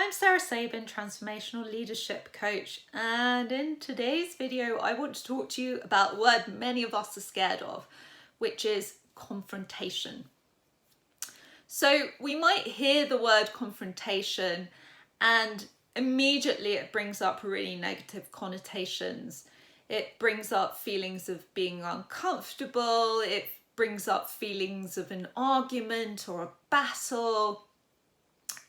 I'm Sarah Sabin, Transformational Leadership Coach, and in today's video I want to talk to you about a word many of us are scared of, which is confrontation. So we might hear the word confrontation and immediately it brings up really negative connotations. It brings up feelings of being uncomfortable, it brings up feelings of an argument or a battle,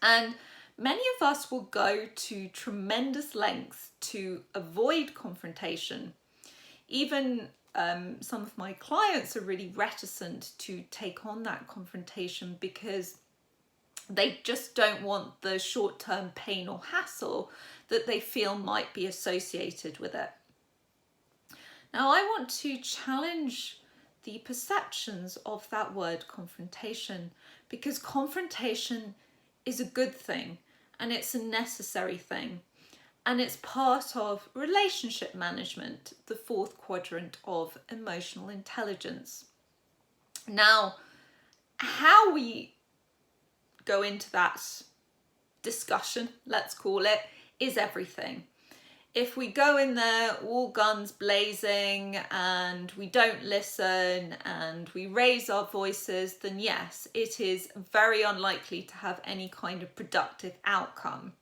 and many of us will go to tremendous lengths to avoid confrontation. Even some of my clients are really reticent to take on that confrontation because they just don't want the short-term pain or hassle that they feel might be associated with it. Now, I want to challenge the perceptions of that word confrontation, because confrontation is a good thing and it's a necessary thing, and it's part of relationship management, the fourth quadrant of emotional intelligence. Now, how we go into that discussion, let's call it, is everything. If we go in there all guns blazing and we don't listen and we raise our voices, then yes, it is very unlikely to have any kind of productive outcome.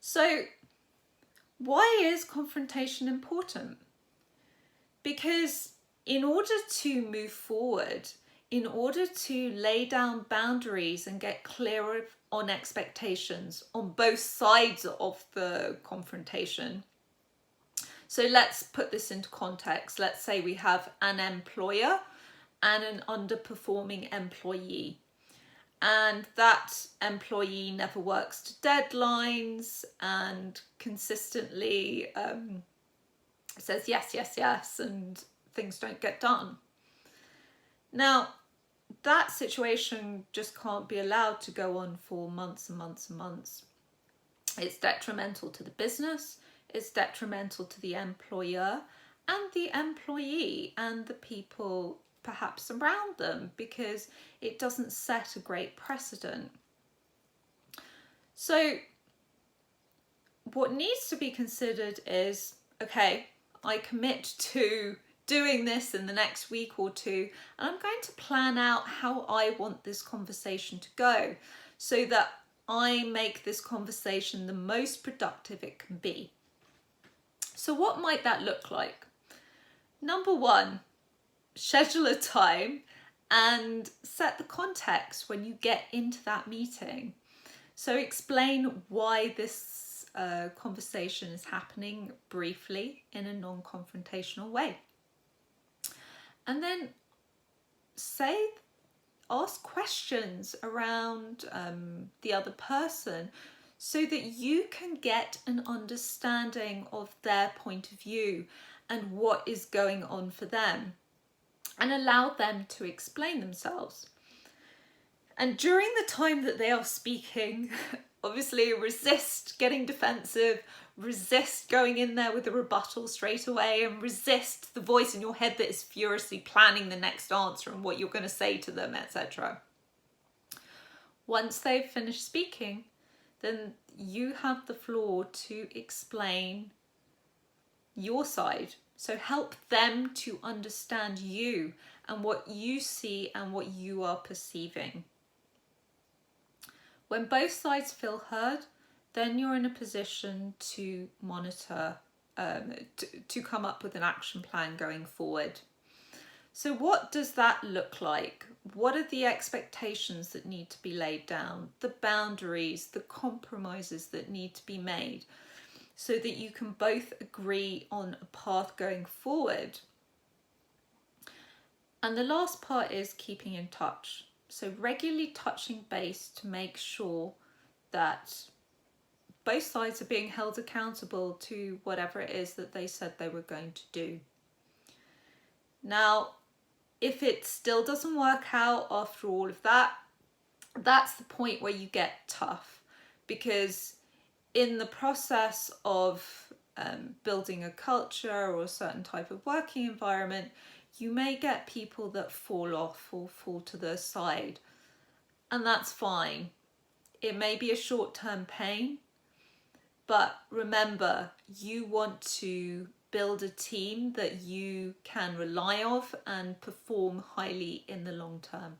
So why is confrontation important? Because in order to move forward, in order to lay down boundaries and get clearer on expectations on both sides of the confrontation. So let's put this into context. Let's say we have an employer and an underperforming employee, and that employee never works to deadlines and consistently says yes, yes, yes, and things don't get done. Now, that situation just can't be allowed to go on for months and months and months. It's detrimental to the business, it's detrimental to the employer and the employee and the people perhaps around them, because it doesn't set a great precedent. So what needs to be considered is, okay, I commit to doing this in the next week or two, and I'm going to plan out how I want this conversation to go so that I make this conversation the most productive it can be. So what might that look like? Number one, schedule a time and set the context when you get into that meeting. So explain why this conversation is happening briefly in a non-confrontational way. And then ask questions around the other person so that you can get an understanding of their point of view and what is going on for them, and allow them to explain themselves. And during the time that they are speaking, obviously resist getting defensive, resist going in there with a rebuttal straight away, and resist the voice in your head that is furiously planning the next answer and what you're going to say to them, etc. Once they've finished speaking, then you have the floor to explain your side. So help them to understand you and what you see and what you are perceiving. When both sides feel heard, then you're in a position to monitor, to come up with an action plan going forward. So what does that look like? What are the expectations that need to be laid down, the boundaries, the compromises that need to be made, so that you can both agree on a path going forward? And the last part is keeping in touch. So regularly touching base to make sure that both sides are being held accountable to whatever it is that they said they were going to do. Now, if it still doesn't work out after all of that, that's the point where you get tough, because in the process of building a culture or a certain type of working environment, you may get people that fall off or fall to the side, and that's fine. It may be a short-term pain, but remember, you want to build a team that you can rely on and perform highly in the long term.